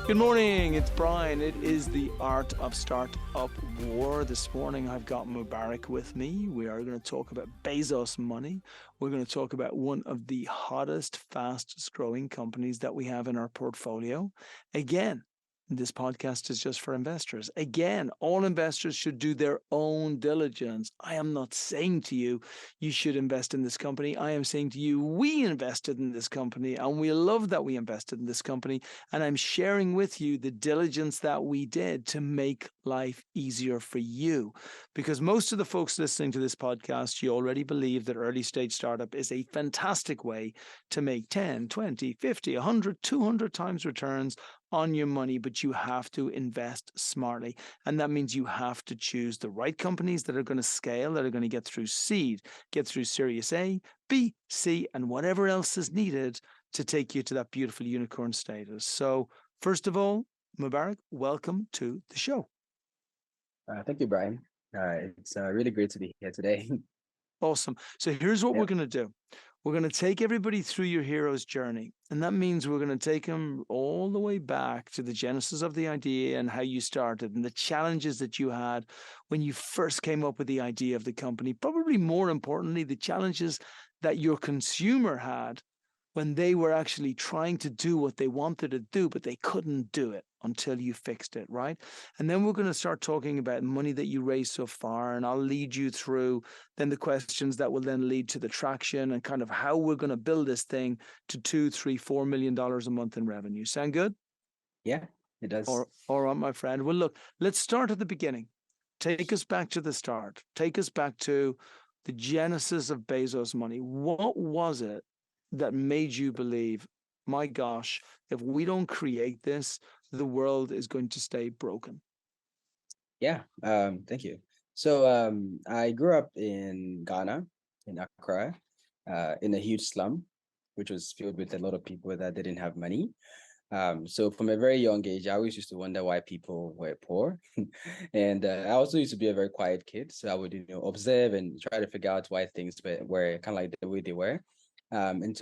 Good morning, it's Brian. It is the Art of Startup War. This morning I've got Mubarak with me. We are going to talk about BezoMoney. We're going to talk about one of the hottest, fastest growing companies that we have in our portfolio. Again, this podcast is just for investors. Again, all investors should do their own diligence. I am not saying to you, you should invest in this company. I am saying to you, we invested in this company and we love that we invested in this company. And I'm sharing with you the diligence that we did to make life easier for you. Because most of the folks listening to this podcast, you already believe that early stage startup is a fantastic way to make 10, 20, 50, 100, 200 times returns on your money, but you have to invest smartly. And that means you have to choose the right companies that are going to scale, that are going to get through seed, get through Series A, B, C, and whatever else is needed to take you to that beautiful unicorn status. So first of all, Mubarak, welcome to the show. Thank you, Brian. It's really great to be here today. Awesome. So here's what Yeah. we're going to do. We're going to take everybody through your hero's journey. And that means we're going to take them all the way back to the genesis of the idea and how you started and the challenges that you had when you first came up with the idea of the company. Probably more importantly, the challenges that your consumer had when they were actually trying to do what they wanted to do, but they couldn't do it until you fixed it, right? And then we're going to start talking about money that you raised so far, and I'll lead you through then the questions that will then lead to the traction and kind of how we're going to build this thing to $2, $3, $4 million a month in revenue. Sound good? Yeah, it does. All right, my friend. Well, look, let's start at the beginning. Take us back to the start. Take us back to the genesis of BezoMoney. What was it that made you believe, my gosh, if we don't create this, the world is going to stay broken? Yeah, thank you. So I grew up in Ghana, in Accra, in a huge slum, which was filled with a lot of people that didn't have money. So from a very young age, I always used to wonder why people were poor. And I also used to be a very quiet kid. So I would, observe and try to figure out why things were kind of like the way they were. And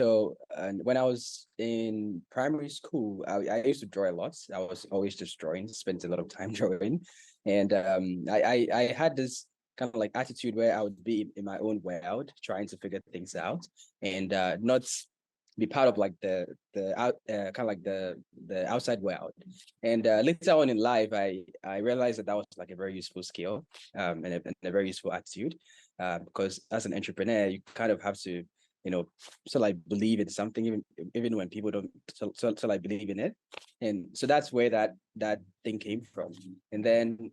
when I was in primary school, I used to draw a lot. I was always just drawing, spent a lot of time drawing. And I had this kind of like attitude where I would be in my own world, trying to figure things out and not be part of like the out kind of like the outside world. And later on in life, I realized that was like a very useful skill and a very useful attitude because as an entrepreneur, you kind of have to so like believe in something even when people don't so like believe in it. And so that's where that thing came from. And then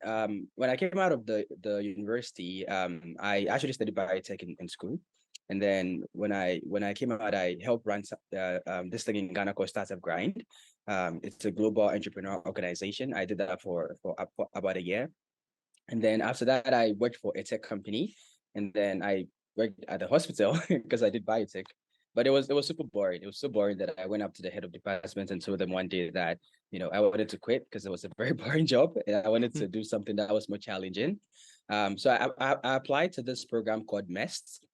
when I came out of the university, I actually studied biotech in school. And then when I came out, I helped run this thing in Ghana called Startup Grind. It's a global entrepreneur organization. I did that for about a year. And then after that, I worked for a tech company. And then I worked at the hospital because I did biotech. But it was super boring. It was so boring that I went up to the head of department and told them one day that, I wanted to quit because it was a very boring job. And I wanted to do something that was more challenging. So I applied to this program called MEST,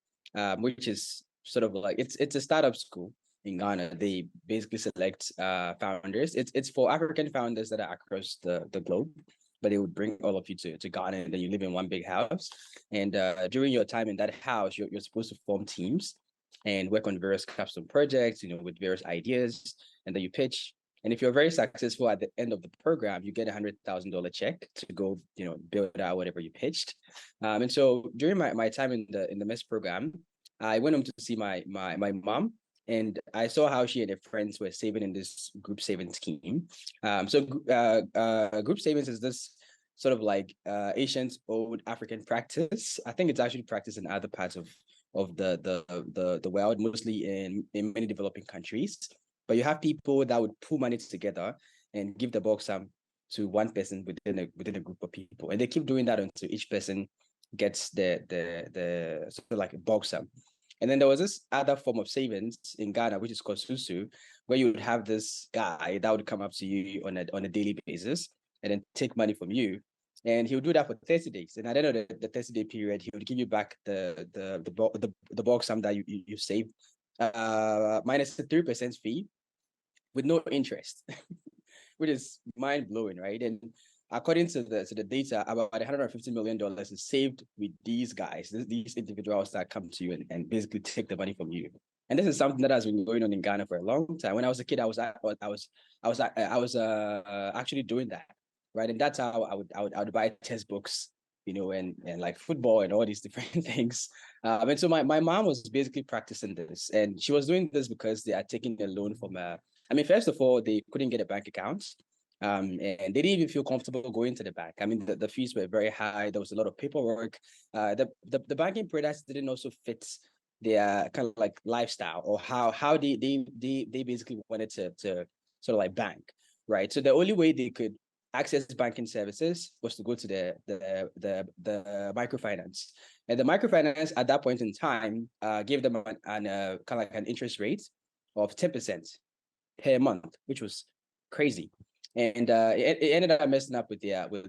which is sort of like it's a startup school in Ghana. They basically select founders. It's for African founders that are across the globe, but they would bring all of you to Ghana, and then you live in one big house. And during your time in that house, you're supposed to form teams and work on various custom projects, with various ideas, and then you pitch. And if you're very successful at the end of the program, you get $100,000 check to go, build out whatever you pitched. And so during my time in the MES program, I went home to see my mom, and I saw how she and her friends were saving in this group savings scheme. Group savings is this sort of like ancient old African practice. I think it's actually practiced in other parts of the world, mostly in many developing countries. But you have people that would pool money together and give the bulk sum to one person within a group of people, and they keep doing that until each person gets the sort of like a bulk sum. And then there was this other form of savings in Ghana, which is called susu, where you would have this guy that would come up to you on a daily basis and then take money from you. And he would do that for 30 days. And at the end of the 30-day period, he would give you back the bulk sum that you saved, minus the 3% fee with no interest. which is mind blowing, right? And according to the data, about $150 million is saved with these guys, these individuals that come to you and basically take the money from you. And this is something that has been going on in Ghana for a long time. When I was a kid, I was actually doing that, right? And that's how I would buy textbooks, and like football and all these different things. And so my mom was basically practicing this, and she was doing this because they are taking a loan from I mean, first of all, they couldn't get a bank account. And they didn't even feel comfortable going to the bank. I mean, the fees were very high. There was a lot of paperwork. The banking products didn't also fit their kind of like lifestyle or how they basically wanted to sort of like bank, right? So the only way they could access banking services was to go to the microfinance, and the microfinance at that point in time gave them an kind of like an interest rate of 10% per month, which was crazy. And it ended up messing up with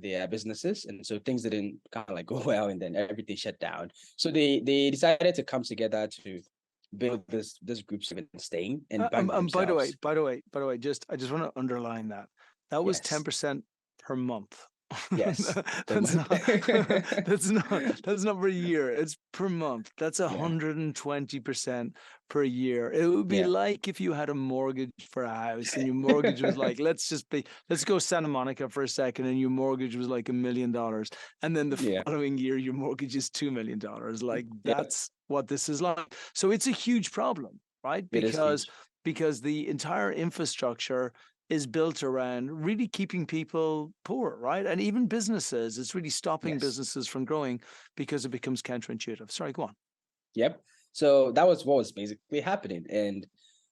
their businesses, and so things didn't kind of like go well, and then everything shut down. So they decided to come together to build this group staying and bank By the way, themselves. I just want to underline that that was Yes, 10% per month. yes, per That's month. not that's not per year. It's per month. That's Yeah, 120% per year. It would be yeah, like if you had a mortgage for a house and your mortgage was like, let's go Santa Monica for a second, and your mortgage was like $1 million, and then the yeah. following year your mortgage is $2 million. Like Yep, that's what this is like. So it's a huge problem, right? it is huge. Because the entire infrastructure is built around really keeping people poor, right? And even businesses, it's really stopping Yes. businesses from growing because it becomes counterintuitive. Sorry, go on. Yep. So that was what was basically happening, and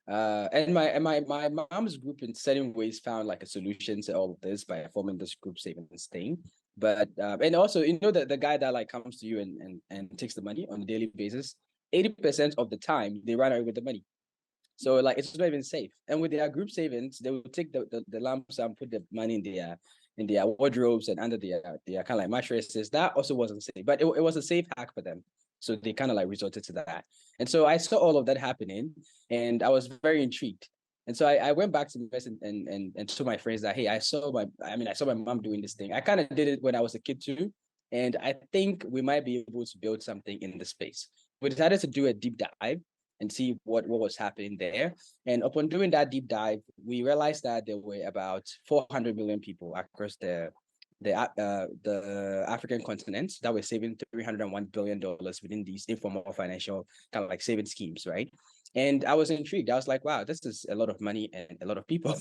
my mom's group in certain ways found like a solution to all of this by forming this group savings thing. But and also, the guy that like comes to you and takes the money on a daily basis, 80% of the time they run away with the money. So like it's not even safe. And with their group savings, they will take the lump sum, put the money in their wardrobes and under their kind of like mattresses. That also wasn't safe, but it was a safe hack for them. So they kind of like resorted to that. And so I saw all of that happening, and I was very intrigued. And so I went back to the invest and told my friends that, hey, I saw my mom doing this thing. I kind of did it when I was a kid too. And I think we might be able to build something in the space. We decided to do a deep dive and see what was happening there. And upon doing that deep dive, we realized that there were about 400 million people across the African continent that were saving $301 billion within these informal financial kind of like saving schemes, right? And I was intrigued. I was like, wow, this is a lot of money and a lot of people,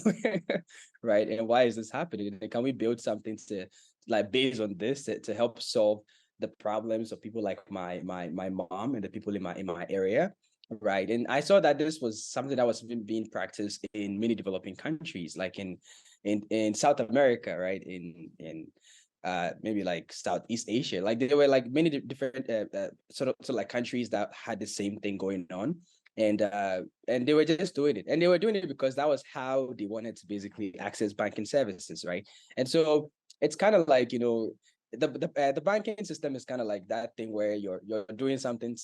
right? And why is this happening? And can we build something to like based on this to help solve the problems of people like my mom and the people in my area, right? And I saw that this was something that was being practiced in many developing countries, like in South America, right? In maybe like Southeast Asia. Like there were like many different sort of like countries that had the same thing going on. And they were just doing it. And they were doing it because that was how they wanted to basically access banking services, right? And so it's kind of like, the banking system is kind of like that thing where you're doing something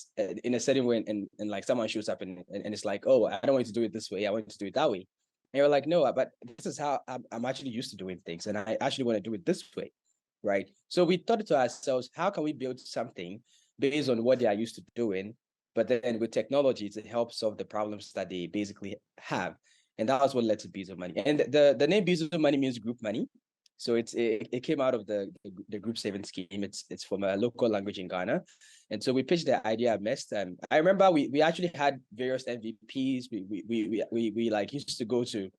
in a certain way, and like someone shows up and it's like, oh, I don't want you to do it this way, I want you to do it that way. And you're like, no, but this is how I'm actually used to doing things, and I actually want to do it this way, right? So we thought to ourselves, how can we build something based on what they are used to doing, but then with technology to help solve the problems that they basically have. And that was what led to BezoMoney. And the name BezoMoney means group money. So it came out of the group saving scheme. It's from a local language in Ghana, and so we pitched the idea at Mest. I remember we actually had various MVPs. We like used to go to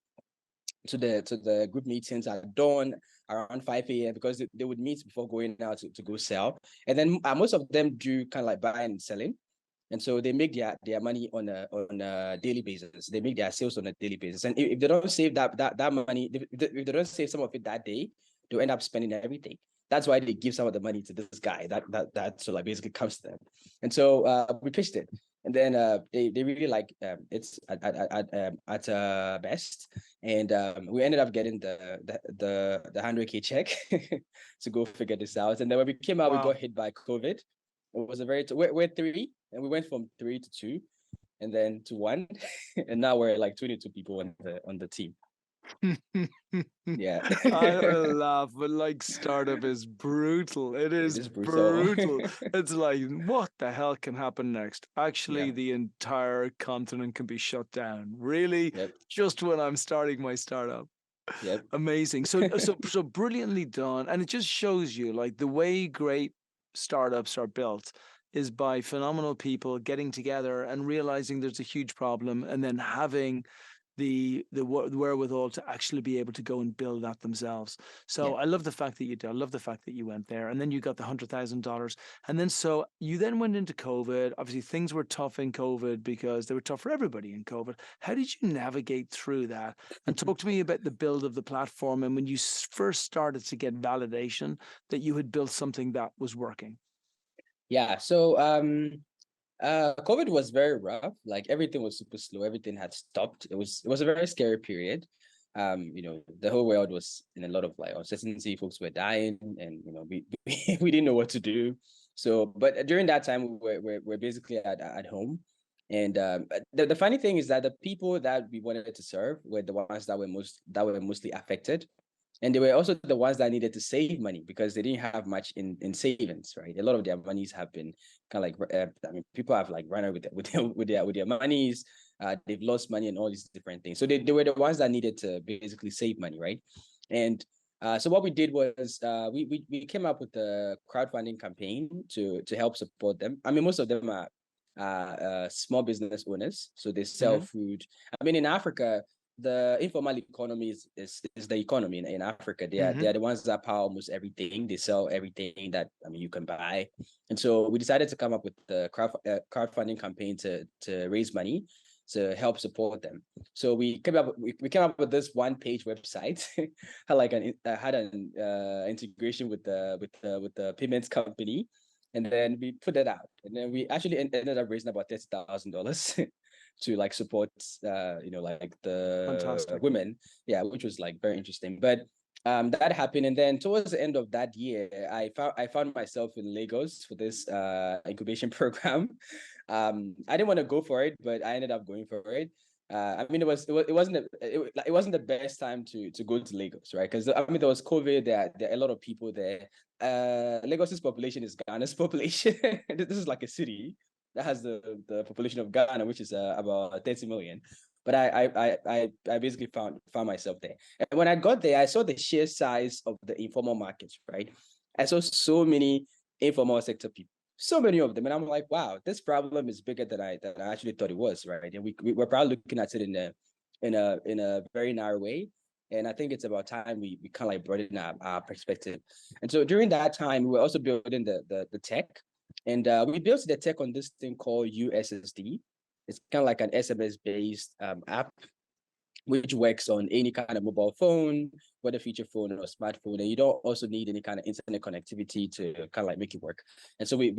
the group meetings at dawn around 5 a.m. because they would meet before going out to go sell. And then most of them do kind of like buying and selling. And so they make their money on a daily basis. They make their sales on a daily basis. And if they don't save that money, if they don't save some of it that day, they'll end up spending everything. That's why they give some of the money to this guy that so like basically comes to them. And so we pitched it. And then they really like it's at Best, and we ended up getting the 100K check to go figure this out. And then when we came out, we got Wow. hit by COVID. It was a we're three, and we went from three to two, and then to one, and now we're like 22 people on the team. Yeah. I It laugh, but like startup is brutal. It is is brutal. brutal. It's like, what the hell can happen next? Actually, Yep. the entire continent can be shut down. Really? Yep. Just when I'm starting my startup. Yep. Amazing. So brilliantly done. And it just shows you like the way great startups are built is by phenomenal people getting together and realizing there's a huge problem and then having the wherewithal to actually be able to go and build that themselves. So Yeah. I love the fact that you did. I love the fact that you went there, and then you got the $100,000, and then so you then went into COVID. Obviously, things were tough in COVID because they were tough for everybody in COVID. How did you navigate through that? And talk to me about the build of the platform and when you first started to get validation that you had built something that was working. Yeah. So COVID was very rough. Like everything was super slow. Everything had stopped. It was a very scary period. The whole world was in a lot of like uncertainty. Folks were dying, and we didn't know what to do. So, but during that time, we're basically at home. And the funny thing is that the people that we wanted to serve were the ones that were mostly affected, and they were also the ones that needed to save money because they didn't have much in savings, right? A lot of their monies have been kind of like people have like run out with their monies. They've lost money and all these different things. So they were the ones that needed to basically save money, right? And so what we did was we came up with a crowdfunding campaign to help support them. I mean, most of them are small business owners, so they sell Mm-hmm. food. I mean, in Africa, the informal economy is the economy in Africa. They are the ones that power almost everything. They sell everything that you can buy, and so we decided to come up with the crowdfunding campaign to raise money to help support them. So we came up with this one page website, had an integration with the payments company, and then we put that out, and then we actually ended up raising about $30,000 to like support like the Fantastic. women. Yeah, which was like very interesting. But that happened, and then towards the end of that year, I found myself in Lagos for this incubation program. I didn't want to go for it, but I ended up going for it. I mean, it wasn't the best time to go to Lagos, right? Because I mean, there was COVID. There are a lot of people there. Lagos's population is Ghana's population. This is like a city that has the population of Ghana, which is about 30 million. But I basically found myself there. And when I got there, I saw the sheer size of the informal markets, right? I saw so many informal sector people, so many of them, and I'm like, wow, this problem is bigger than I actually thought it was, right? And we're probably looking at it in a very narrow way. And I think it's about time we kind of like broaden our perspective. And so during that time, we were also building the tech, and we built the tech on this thing called USSD. It's kind of like an SMS based app which works on any kind of mobile phone, whether feature phone or smartphone, and you don't also need any kind of internet connectivity to kind of like make it work. And so we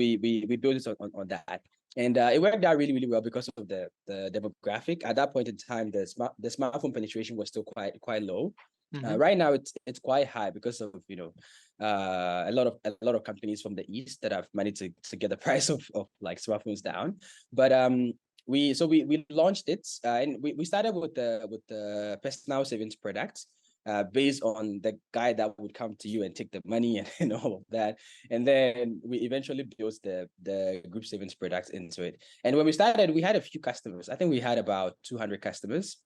built it on that, and it worked out really really well because of the demographic. At that point in time, the smartphone penetration was still quite low. Mm-hmm. Right now, it's quite high because of a lot of companies from the east that have managed to get the price of like smartphones down. But we launched it, and we started with the personal savings product, based on the guy that would come to you and take the money and all of that. And then we eventually built the group savings product into it. And when we started, we had a few customers. I think we had about 200 customers.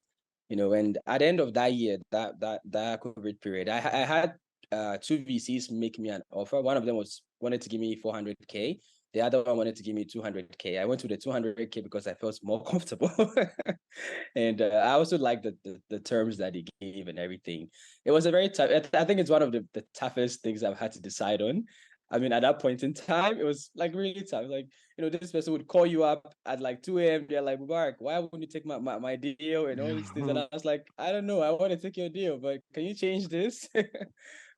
And at the end of that year, that COVID period, I had two VCs make me an offer. One of them wanted to give me 400K. The other one wanted to give me 200K. I went to the 200K because I felt more comfortable. And I also liked the terms that he gave and everything. It was a very tough, I think it's one of the toughest things I've had to decide on. I mean, at that point in time, it was like really tough. Like, this person would call you up at like 2 a.m. They're like, Mubarak, why wouldn't you take my deal and all these things? And I was like, I don't know. I want to take your deal, but can you change this?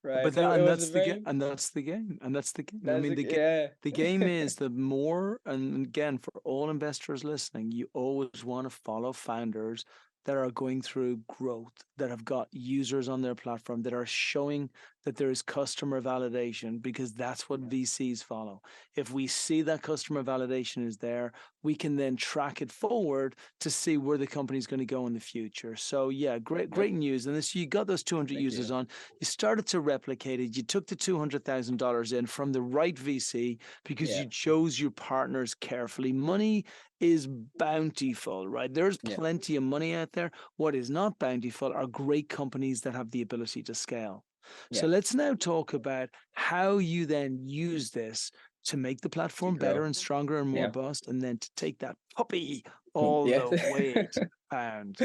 Right. But So that it and was a that's the game, very, and that's the game, and that's the game. I that's mean, yeah. the game is the more, and again, for all investors listening, you always want to follow founders that are going through growth, that have got users on their platform, that are showing that there is customer validation, because that's what VCs follow. If we see that customer validation is there, we can then track it forward to see where the company is going to go in the future. So yeah, Yep. great news. And this, you got those 200 Thank users you. on, you started to replicate it. You took the $200,000 in from the right VC because Yeah. you chose your partners carefully. Money is bountiful, right? There's Yeah. plenty of money out there. What is not bountiful are great companies that have the ability to scale. So Yeah. let's now talk about how you then use this to make the To platform better grow. and stronger and more Yeah. robust, and then to take that puppy all Yeah. the way to pound.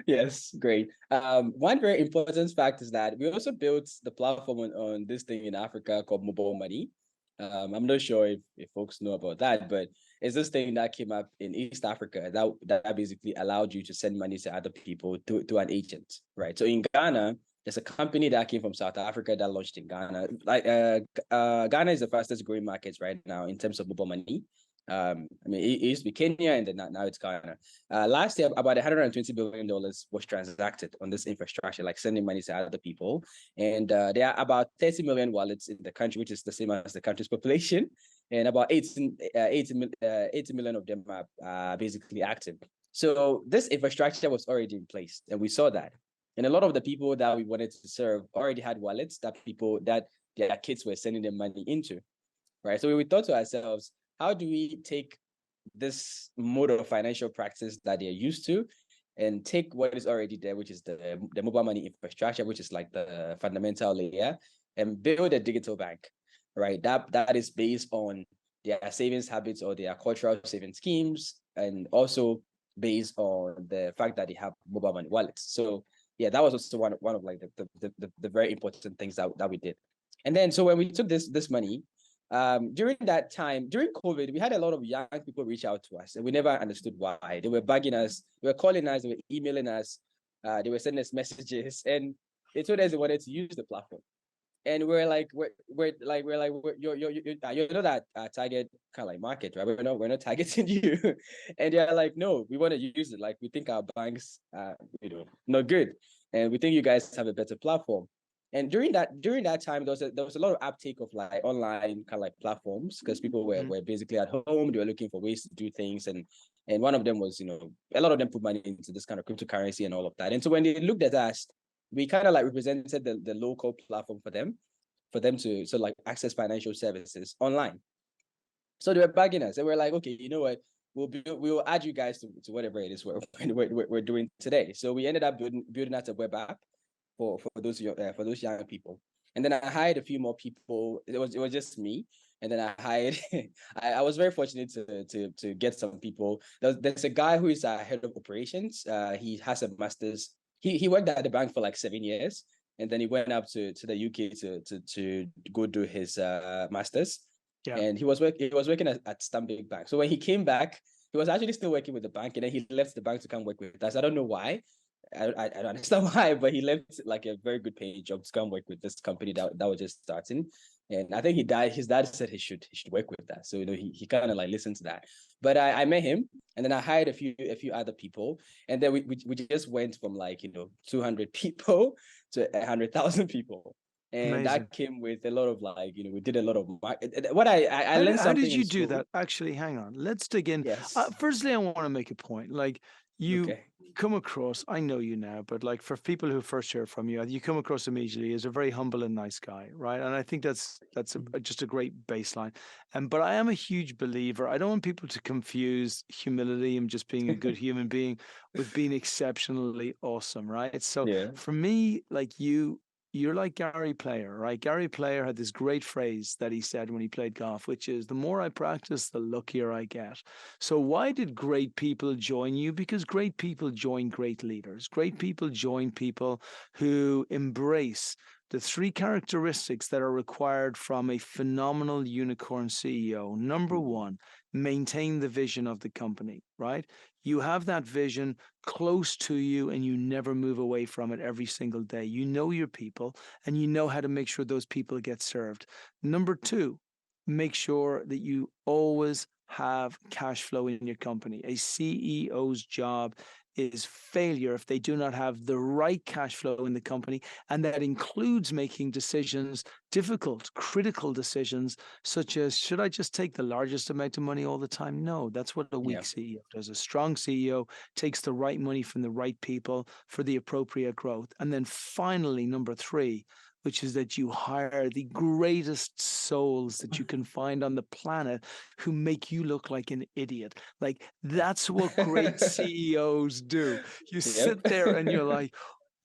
Yes, great. One very important fact is that we also built the platform on this thing in Africa called mobile money. I'm not sure if folks know about that, but it's this thing that came up in East Africa that basically allowed you to send money to other people through an agent, right? So in Ghana, there's a company that came from South Africa that launched in Ghana. Ghana is the fastest growing market right now in terms of mobile money. I mean, it used to be Kenya, and then now it's Ghana. Last year, about $120 billion was transacted on this infrastructure, like sending money to other people. And there are about 30 million wallets in the country, which is the same as the country's population. And about 80 million of them are basically active. So this infrastructure was already in place, and we saw that. And a lot of the people that we wanted to serve already had wallets that their kids were sending them money into, right? So we thought to ourselves, how do we take this mode of financial practice that they're used to and take what is already there, which is the mobile money infrastructure, which is like the fundamental layer, and build a digital bank, right? That is based on their savings habits or their cultural saving schemes, and also based on the fact that they have mobile money wallets. So yeah, that was also one of like the very important things that we did. And then so when we took this money, during that time, during COVID, we had a lot of young people reach out to us, and we never understood why. They were bugging us, they were calling us, they were emailing us, they were sending us messages, and they told us they wanted to use the platform. And you're not that target kind of like market, right? We're not targeting you. And they're like, no, we want to use it. Like, we think our banks not good, and we think you guys have a better platform. And during that time, there was a lot of uptake of like online kind of like platforms, because people were basically at home. They were looking for ways to do things, and one of them was, a lot of them put money into this kind of cryptocurrency and all of that. And so when they looked at us, we kind of like represented the local platform for them to like access financial services online. So they were bugging us, and we're like, okay, you know what? We'll add you guys to whatever it is we're doing today. So we ended up building out a web app for those young people. And then I hired a few more people. It was just me. And then I hired. I was very fortunate to get some people. There's a guy who is a head of operations. He has a master's. He worked at the bank for like 7 years, and then he went up to the UK to go do his master's. Yeah. And he was working at Stanbic Bank. So when he came back, he was actually still working with the bank, and then he left the bank to come work with us. I don't know why. I don't understand why, but he left like a very good paying job to come work with this company that was just starting. And I think his dad said he should work with that. So he kind of like listened to that. But I met him, and then I hired a few other people, and then we just went from like 200 people to 100,000 people. And Amazing. that came with a lot of like, we did a lot of what I learned How did something in you do school. that? Actually, hang on. Let's dig in. Yes. Firstly, I want to make a point. Like, you Okay. come across, I know you now, but like for people who first hear from you, you come across immediately as a very humble and nice guy, right? And I think just a great baseline. But I am a huge believer. I don't want people to confuse humility and just being a good human being with being exceptionally awesome, right? So Yeah. for me, like you're like Gary Player, right? Gary Player had this great phrase that he said when he played golf, which is, the more I practice, the luckier I get. So why did great people join you? Because great people join great leaders. Great people join people who embrace the three characteristics that are required from a phenomenal unicorn CEO. Number one, maintain the vision of the company, right? You have that vision close to you and you never move away from it every single day. You know your people and you know how to make sure those people get served. Number two, make sure that you always have cash flow in your company. A CEO's job is failure if they do not have the right cash flow in the company. And that includes making decisions, difficult, critical decisions, such as, should I just take the largest amount of money all the time? No, that's what a Yeah. weak CEO does. A strong CEO takes the right money from the right people for the appropriate growth. And then finally, number three, which is that you hire the greatest souls that you can find on the planet who make you look like an idiot. Like, that's what great CEOs do. You Yep. sit there and you're like,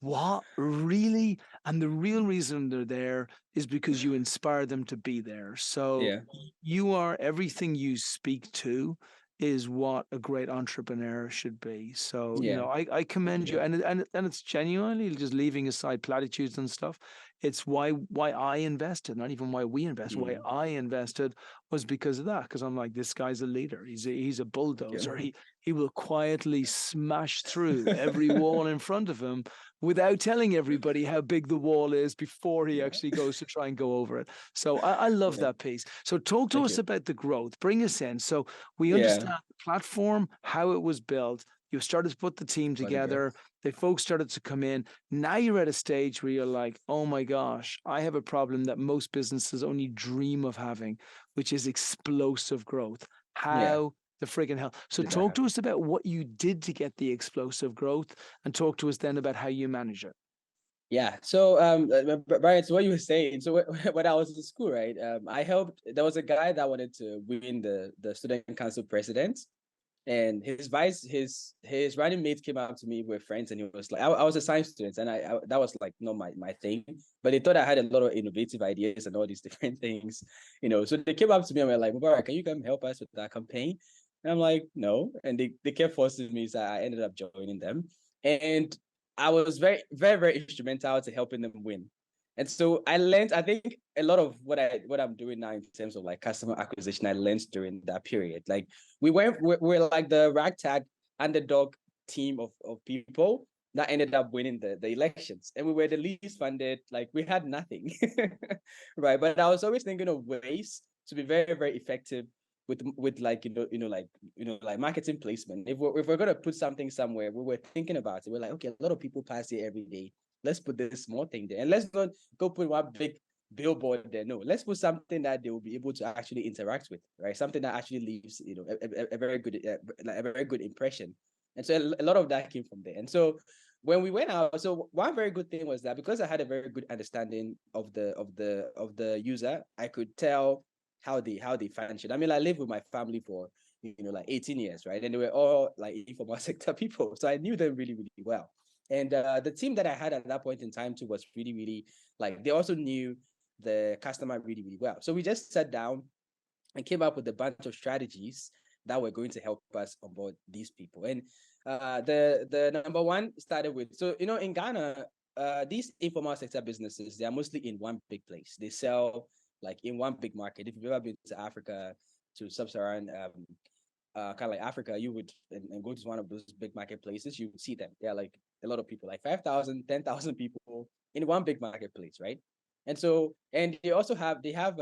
what, really? And the real reason they're there is because you inspire them to be there. So Yeah. you are, everything you speak to is what a great entrepreneur should be. So, Yeah. I commend you, Yeah. and it's genuinely, just leaving aside platitudes and stuff. It's why I invested, not even why we invested. Why Mm. I invested was because of that. Because I'm like, this guy's a leader. He's a Yeah. bulldozer. He will quietly smash through every wall in front of him without telling everybody how big the wall is before he Yeah. actually goes to try and go over it. So I love Yeah. that piece. So talk to Thank us you. about the growth. Bring us in. So we Yeah. understand the platform, how it was built. You started to put the team For the growth. together. The folks started to come in. Now you're at a stage where you're like, oh my gosh, I have a problem that most businesses only dream of having, which is explosive growth. Yeah. How the friggin' hell? So Did that talk to happen? us about what you did to get the explosive growth, and talk to us then about how you manage it. Yeah. So, Brian, so what you were saying. So when I was in school, right? I helped. There was a guy that wanted to win the student council president, and his running mates came up to me with friends, and he was like, I was a science student, and I that was like not my thing, but they thought I had a lot of innovative ideas and all these different things, So they came up to me and were like, Mubarak, can you come help us with that campaign? And I'm like, no, and they kept forcing me, so I ended up joining them, and I was very, very, very instrumental to helping them win. And so I learned, I think a lot of what I'm doing now in terms of like customer acquisition, I learned during that period. Like we're like the ragtag underdog team of people that ended up winning the elections. And we were the least funded, like we had nothing. Right. But I was always thinking of ways to be very, very effective with like like marketing placement. If we're gonna put something somewhere, we were thinking about it. We're like, okay, a lot of people pass here every day. Let's put this small thing there, and let's not go put one big billboard there. No, let's put something that they will be able to actually interact with, right? Something that actually leaves a very good like a very good impression. And so a lot of that came from there. And so when we went out, so one very good thing was that because I had a very good understanding of the user, I could tell how they function. I mean, I lived with my family for like 18 years, right? And they were all like informal sector people, so I knew them really, really well. And the team that I had at that point in time too was really, really like they also knew the customer really, really well. So we just sat down and came up with a bunch of strategies that were going to help us onboard these people. And the number one started with, so in Ghana, these informal sector businesses, they are mostly in one big place. They sell like in one big market. If you've ever been to Africa, to sub-Saharan kind of like Africa, you would and go to one of those big marketplaces, you would see them. There are like a lot of people, like 5,000, 10,000 people in one big marketplace, right? And so, and they have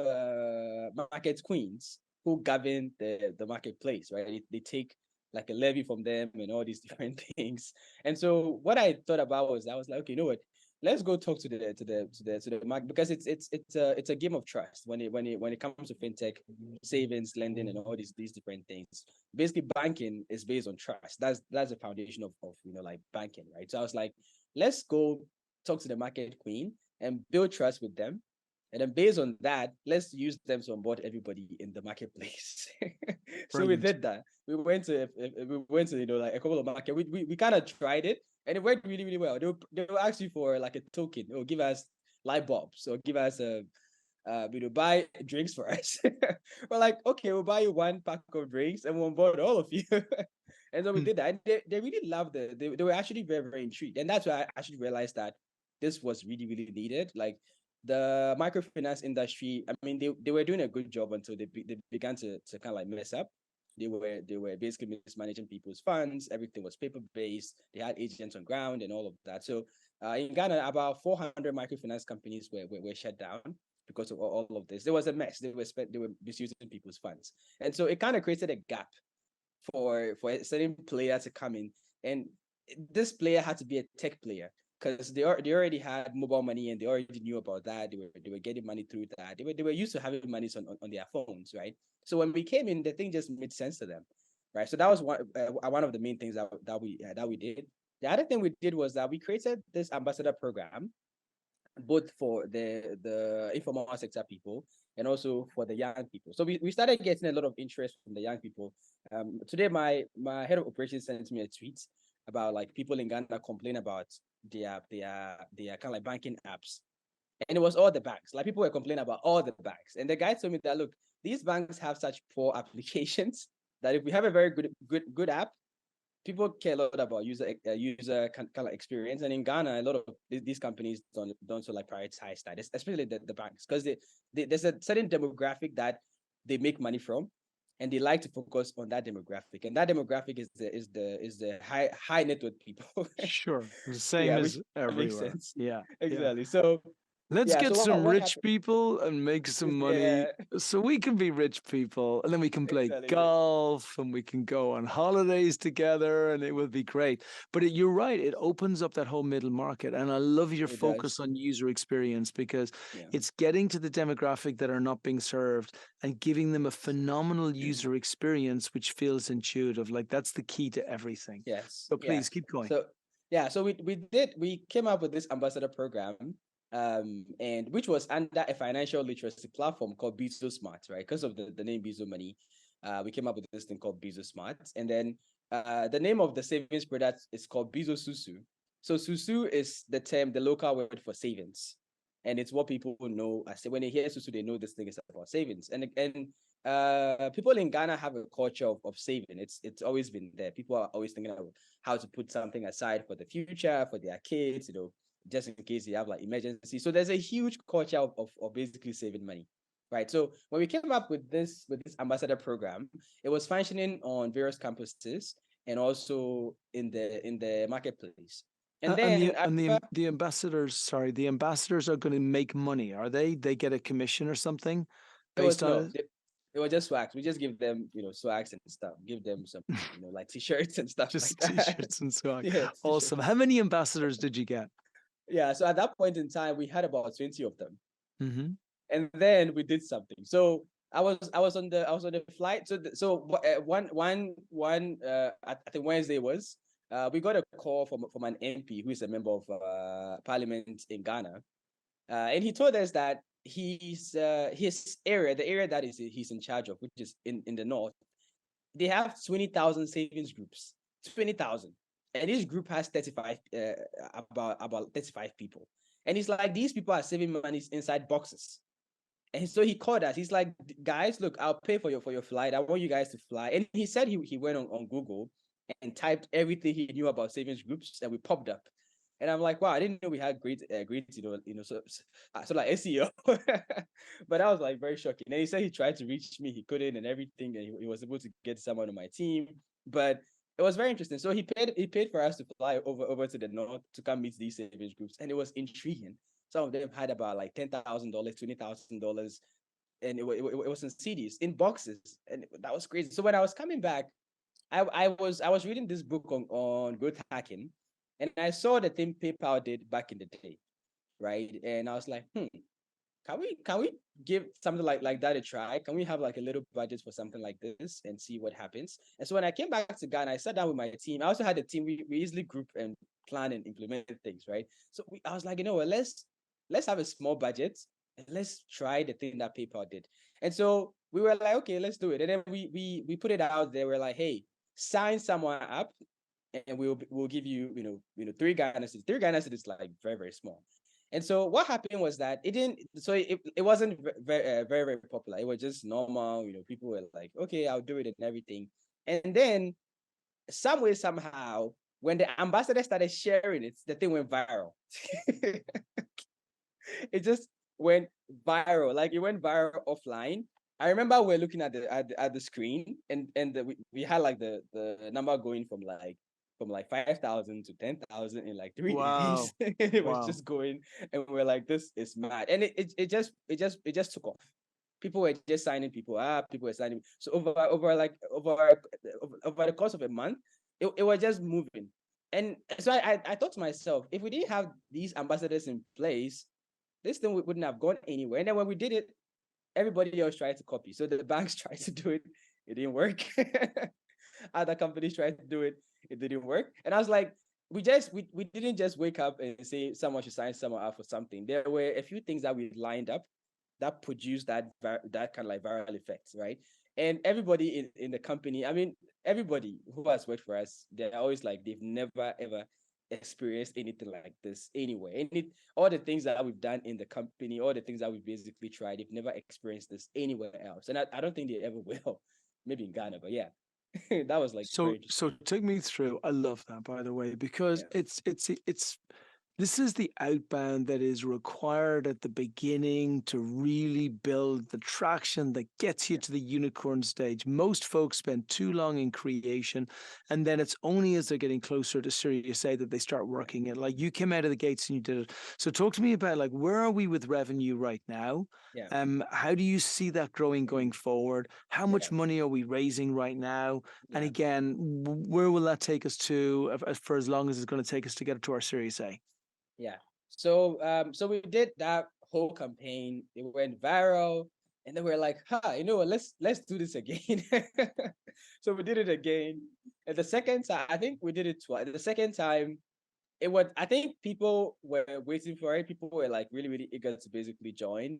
market queens who govern the marketplace, right? They take like a levy from them and all these different things. And so what I thought about was I was like, okay, you know what? Let's go talk to the market, because it's a game of trust when it comes to fintech, savings, lending, and all these different things. Basically, banking is based on trust. That's the foundation of like banking, right? So I was like, let's go talk to the market queen and build trust with them. And then based on that, let's use them to onboard everybody in the marketplace. So we Brilliant. did that. We went to like a couple of market. We kind of tried it, and it worked really, really well. They will ask you for like a token. Or give us light bulbs, or give us a buy drinks for us. We're like, okay, we'll buy you one pack of drinks and we'll onboard all of you. And so we Hmm. did that. And they really loved it. They were actually very, very intrigued. And that's why I actually realized that this was really, really needed. Like the microfinance industry, I mean, they were doing a good job until they began to kind of like mess up. They were basically mismanaging people's funds. Everything was paper based. They had agents on ground and all of that. So in Ghana, about 400 microfinance companies were shut down because of all of this. There was a mess. They were misusing people's funds, and so it kind of created a gap for a certain player to come in. And this player had to be a tech player because they already had mobile money and they already knew about that. They were getting money through that. They were used to having money on their phones, right? So when we came in, the thing just made sense to them, right? So that was one of the main things that we did. The other thing we did was that we created this ambassador program both for the informal sector people and also for the young people. So we started getting a lot of interest from the young people. Today, my head of operations sent me a tweet about like people in Ghana complain about their kind of like banking apps, and it was all the banks. Like people were complaining about all the banks, and the guy told me that look, these banks have such poor applications that if we have a very good app, people care a lot about user kind of experience. And in Ghana, a lot of these companies don't so like prioritize that, especially the banks, because there's a certain demographic that they make money from, and they like to focus on that demographic. And that demographic is the high net worth people. Sure. The Yeah, same which as makes everywhere. sense. Yeah. Yeah. Exactly. So Let's yeah. get So some what rich happened? people and make some money Yeah, so we can be rich people. And then we can play exactly. golf and we can go on holidays together and it will be great. But you're right, it opens up that whole middle market. And I love your It focus does. on user experience because Yeah. it's getting to the demographic that are not being served and giving them a Yes. phenomenal user experience, which feels intuitive. Like that's the key to everything. Yes, So yeah. please keep going. So yeah, so we came up with this ambassador program, and which was under a financial literacy platform called Bezo Smart, right? Because of the name Bezo Money, we came up with this thing called Bezo Smart, and then the name of the savings product is called Bezo Susu. So Susu is the local word for savings, and it's what people know. I say when they hear Susu, they know this thing is about savings, and people in Ghana have a culture of saving. It's always been there. People are always thinking about how to put something aside for the future, for their kids, just in case they have like emergency. So there's a huge culture of basically saving money. Right. So when we came up with this ambassador program, it was functioning on various campuses and also in the marketplace. And And then I remember the ambassadors, sorry, the ambassadors are going to make money, are they? They get a commission or something it based was on no, it? it was just swags. We just give them, swags and stuff. Give them some, like t-shirts and stuff like Just that. t-shirts and so on. Yeah, Awesome. t-shirts. How many ambassadors did you get? Yeah. So at that point in time, we had about 20 of them, Hmm. and then we did something. So I was on the flight. I think Wednesday was. We got a call from an MP who is a member of Parliament in Ghana, and he told us that his area, the area that he's in charge of, which is in the north, they have 20,000 savings groups. 20,000. And each group has 35 about 35 people. And he's like, these people are saving money inside boxes. And so he called us. He's like, guys, look, I'll pay for your flight. I want you guys to fly. And he said he went on Google and typed everything he knew about savings groups, and we popped up. And I'm like, wow, I didn't know we had great, so like SEO. But I was like very shocking. And he said he tried to reach me, he couldn't, and everything, and he was able to get someone on my team. But it was very interesting. So he paid for us to fly over to the north to come meet these savings groups, and it was intriguing. Some of them had about like $10,000, $20,000, and it was in CDs, in boxes, and that was crazy. So when I was coming back, I was reading this book on growth hacking, and I saw the thing PayPal did back in the day, right? And I was like, can we give something like that a try? Can we have like a little budget for something like this and see what happens? And so when I came back to Ghana, I sat down with my team. I also had a team. We easily group and plan and implement things, right? So I was like, what, let's have a small budget and let's try the thing that PayPal did. And so we were like, okay, let's do it. And then we put it out there. We're like, hey, sign someone up, and we'll give you, three Ghana cedis. Three Ghana cedis is like very, very small. And so what happened was that it wasn't very, very popular. It was just normal, people were like, okay, I'll do it and everything. And then some way, somehow, when the ambassador started sharing it, the thing went viral. It just went viral. Like it went viral offline. I remember we're looking at the screen, and we had like the number going from like 5,000 to 10,000 in like 3 days. Wow. It was Wow. just going, and we're like, this is mad, and it just took off. People were just signing people up. People were signing. So over the course of a month, it was just moving. And so I thought to myself, if we didn't have these ambassadors in place, this thing wouldn't have gone anywhere. And then when we did it, everybody else tried to copy. So the banks tried to do it, it didn't work. Other companies tried to do it, it didn't work. And I was like, we didn't just wake up and say someone should sign someone up for something. There were a few things that we lined up that produced that kind of like viral effects, right? And everybody in the company, I mean, everybody who has worked for us, they're always like they've never ever experienced anything like this anywhere. And all the things that we've done in the company, all the things that we've basically tried, they've never experienced this anywhere else. And I don't think they ever will. Maybe in Ghana, but yeah. That was like very So interesting. take me through. I love that, by the way, because Yeah. it's this is the outbound that is required at the beginning to really build the traction that gets you Yeah. to the unicorn stage. Most folks spend too long in creation, and then it's only as they're getting closer to Series A that they start Yeah. working it. Like you came out of the gates and you did it. So talk to me about like where are we with revenue right now? Yeah. How do you see that growing going forward? How Yeah. much money are we raising right now? And Yeah. again, where will that take us to for as long as it's going to take us to get to our Series A? Yeah. So we did that whole campaign. It went viral, and then we are like, "Ha, you know what? Let's do this again." So we did it again. And the second time, I think we did it twice. The second time, it was. I think people were waiting for it. People were like really, really eager to basically join.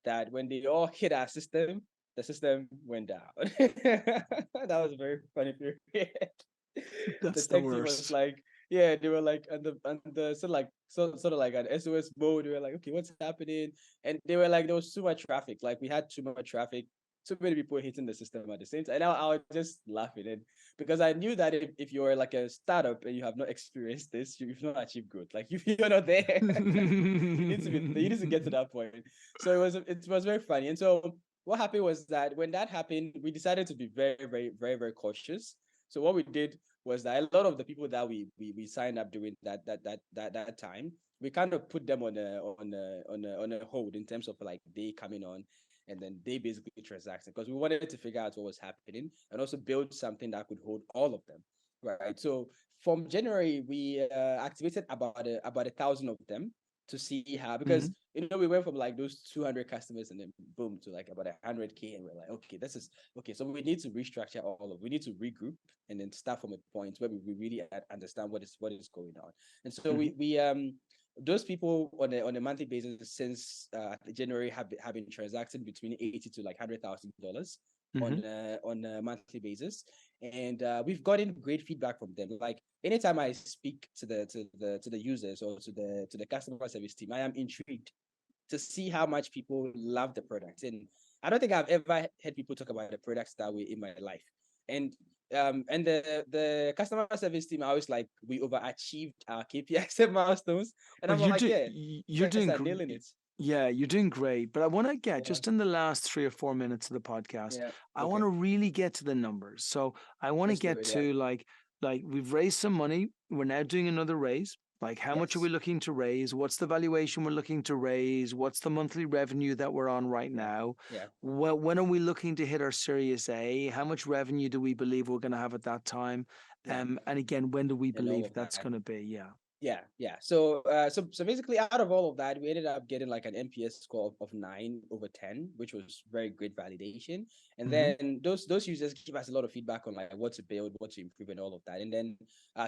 That when they all hit our system, the system went down. That was a very funny period. The That's the tech team was worst. like, yeah, they were like on the sort of like an SOS mode. They were like, okay, what's happening? And they were like, there was too much traffic. Like we had too much traffic, too many people hitting the system at the same time. And I was just laughing, and because I knew that if you're like a startup and you have not experienced this, you've not achieved growth. Like you're not there. You need to be. You need to get to that point. So it was very funny. And so what happened was that when that happened, we decided to be very, very, very, very cautious. So what we did was that a lot of the people that we signed up during that time, we kind of put them on a hold in terms of like they coming on and then they basically transacting because we wanted to figure out what was happening and also build something that could hold all of them, right? So from January we activated about 1,000 of them to see how, because Mhm. we went from like those 200 customers and then boom to like about 100K, and we're like, okay, this is okay, so we need to restructure we need to regroup and then start from a point where we really understand what is going on. And so Mhm. we those people on a monthly basis since January have been transacting between 80 to like $100,000 Mhm. on a monthly basis, and we've gotten great feedback from them. Like anytime I speak to the users or to the customer service team, I am intrigued to see how much people love the product. And I don't think I've ever heard people talk about the products that way in my life. And the customer service team, I was like, we overachieved our KPIs and milestones. And Well, I'm like, yeah, you you're guys doing are nailing it. yeah, you're doing great. But I want to get Yeah, just in the last 3 or 4 minutes of the podcast, yeah. I want Okay. to really get to the numbers. So I want to Let's do get it. Yeah. to like we've raised some money. We're now doing another raise. Like how much are we Yes. looking to raise? What's the valuation we're looking to raise? What's the monthly revenue that we're on right Yeah. now? Yeah. When are we looking to hit our Series A? How much revenue do we believe we're going to have at that time? Yeah. And again, when do we And all believe of that's that. going to be? Yeah. Yeah, yeah. So basically, out of all of that, we ended up getting like an NPS score of 9/10, which was very great validation. And Mm-hmm. then those users give us a lot of feedback on like what to build, what to improve, and all of that. And then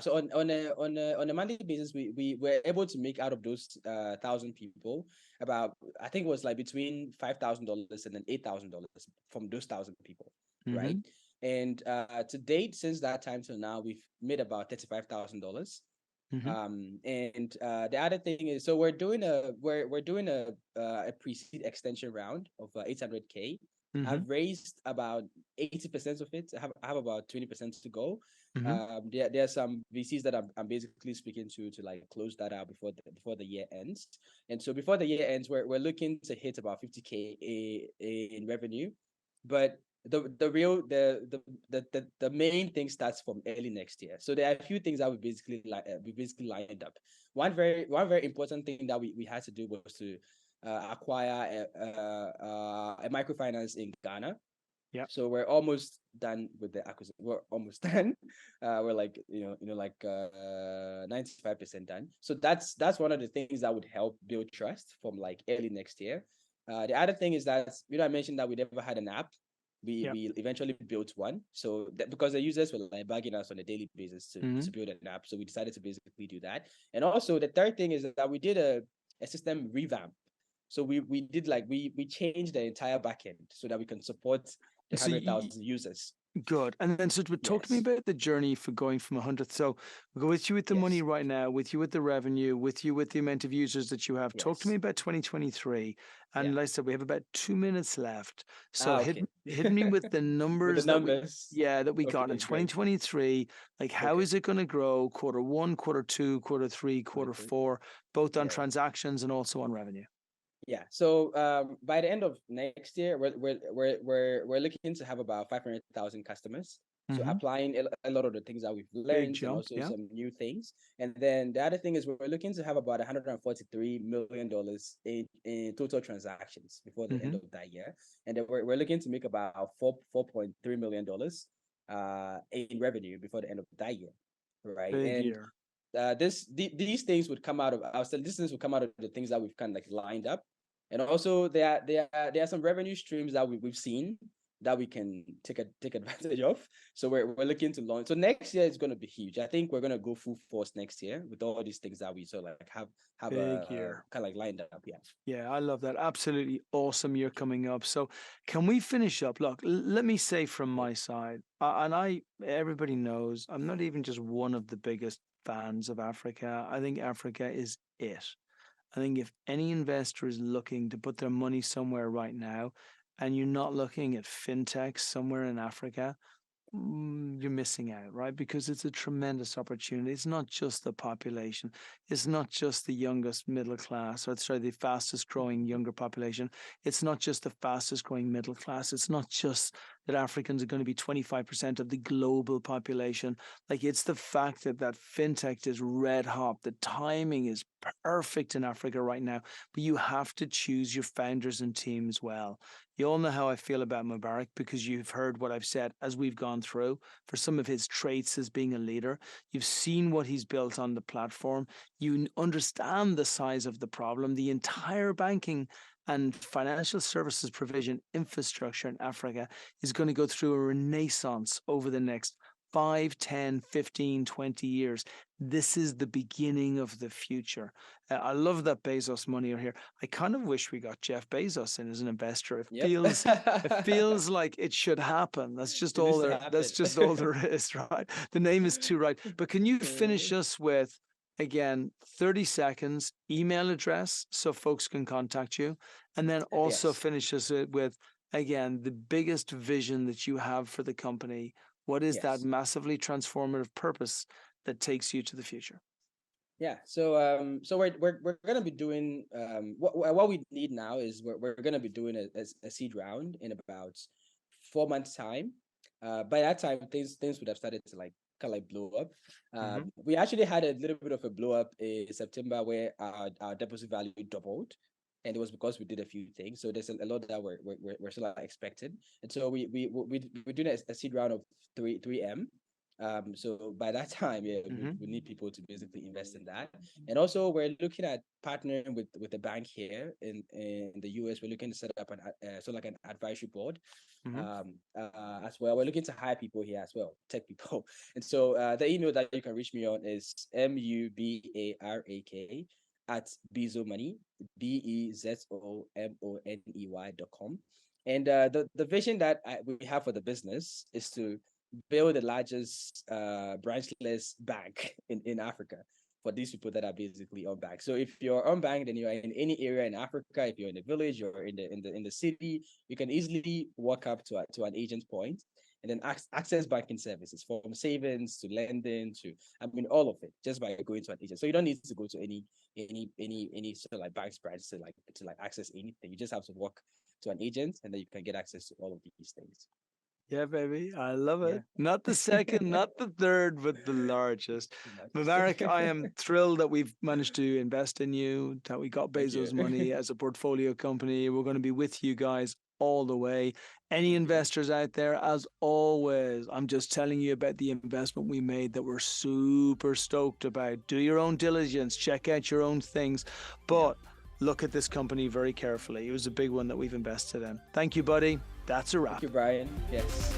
so on a monthly basis, we were able to make out of those 1,000 people about, I think it was like between $5,000 and then $8,000 from those 1,000 people, right? Mm-hmm. And to date, since that time till now, we've made about $35,000. Mm-hmm. And the other thing is, so we're doing a pre-seed extension round of 800K. Mm-hmm. I've raised about 80% of it. I have about 20% to go. Mm-hmm. There are some VCs that I'm basically speaking to like close that out before the year ends. And so before the year ends, we're looking to hit about 50K in revenue. But the real the main thing starts from early next year. So there are a few things that we basically lined up. One very important thing that we had to do was to acquire a microfinance in Ghana. Yeah. So we're almost done with the acquisition. We're almost done. We're like, 95% done. So that's one of the things that would help build trust from like early next year. The other thing is that, I mentioned that we never had an app. Yeah. We eventually built one. So that, because the users were like bugging us on a daily basis to Hmm. build an app, so we decided to basically do that. And also the third thing is that we did a system revamp. So we did like we changed the entire backend so that we can support the So 100,000 users. good. And then, so talk to me Yes. about the journey for going from 100. So we'll go with you with the money Yes. right now, with you with the revenue, with you with the amount of users that you have. Talk to me Yes. about 2023. Yeah. And like I said, we have about 2 minutes left. So Okay. hit me with the With the numbers numbers. that we got in Okay, great. 2023. Like, how Okay. is it going to grow? Quarter one, quarter two, quarter three, With the quarter three. four, both on Yeah. transactions and also on revenue. Yeah. So by the end of next year, we're looking to have about 500,000 customers. So Hmm. applying a lot of the things that we've Big learned and jump. also Yeah. some new things. And then the other thing is we're looking to have about $143 million in total transactions before the end Hmm. of that year. And then we're looking to make about $4.3 million in revenue before the end of that year. Right. Big And year. these things would come out of our these things would come out of the things that we've kind of like lined up. And also there are some revenue streams that we've seen that we can take advantage of. So we're looking to launch. So next year is going to be huge. I think we're going to go full force next year with all these things that we sort of like have Big a year. kind of like lined up. Yeah. Yeah, I love that. Absolutely awesome year coming up. So, can we finish up? Look, let me say from Yeah. my side, everybody knows I'm not even just one of the biggest fans of Africa. I think Africa is it. I think if any investor is looking to put their money somewhere right now, and you're not looking at fintech somewhere in Africa, you're missing out, right? Because it's a tremendous opportunity. It's not just the population. It's not just the youngest middle class, or sorry, the fastest growing younger population. It's not just the fastest growing middle class. It's not just that Africans are going to be 25% of the global population. Like, it's the fact that fintech is red hot. The timing is perfect in Africa right now, but you have to choose your founders and teams well. You all know how I feel about Mubarak because you've heard what I've said as we've gone through for some of his traits as being a leader. You've seen what he's built on the platform. You understand the size of the problem. The entire banking and financial services provision infrastructure in Africa is going to go through a renaissance over the next 5, 10, 15, 20 years. This is the beginning of the future. I love that Bezos money are here. I kind of wish we got Jeff Bezos in as an investor. Yep. It feels like it should happen. It needs to That's happen. just all there is, right? The name is too right. But can you finish us with, again, 30 seconds, email address so folks can contact you, and then also Yes. finish us with, again, the biggest vision that you have for the company. What is that Yes. massively transformative purpose that takes you to the future? Yeah, so we're gonna be doing what we need now is we're gonna be doing a seed round in about 4 months time. By that time things would have started to like kind of like blow up. Hmm. We actually had a little bit of a blow up in September where our deposit value doubled, and it was because we did a few things. So there's a lot that we're still expected, and so we're doing a seed round of three M. So by that time, yeah, Hmm. we need people to basically invest in that. And also we're looking at partnering with a bank here in the US. We're looking to set up so like an advisory board Hmm. as well. We're looking to hire people here as well, tech people. And so the email that you can reach me on is mubarak at BezoMoney, BezoMoney.com. And the vision that we have for the business is to build the largest branchless bank in Africa for these people that are basically unbanked. So if you're unbanked and you're in any area in Africa, if you're in the village or in the city, you can easily walk up to an agent point and then access banking services from savings to lending to all of it just by going to an agent. So you don't need to go to any sort of like banks branch to like access anything. You just have to walk to an agent and then you can get access to all of these things. Yeah, baby. I love Yeah. it. Not the second, not the third, but the largest. Mubarak, I am thrilled that we've managed to invest in you, that we got Thank you. Bezos money as a portfolio company. We're going to be with you guys all the way. Any investors out there, as always, I'm just telling you about the investment we made that we're super stoked about. Do your own diligence, check out your own things, Yeah. but look at this company very carefully. It was a big one that we've invested in. Thank you, buddy. That's a Thank wrap. you, Brian. Yes.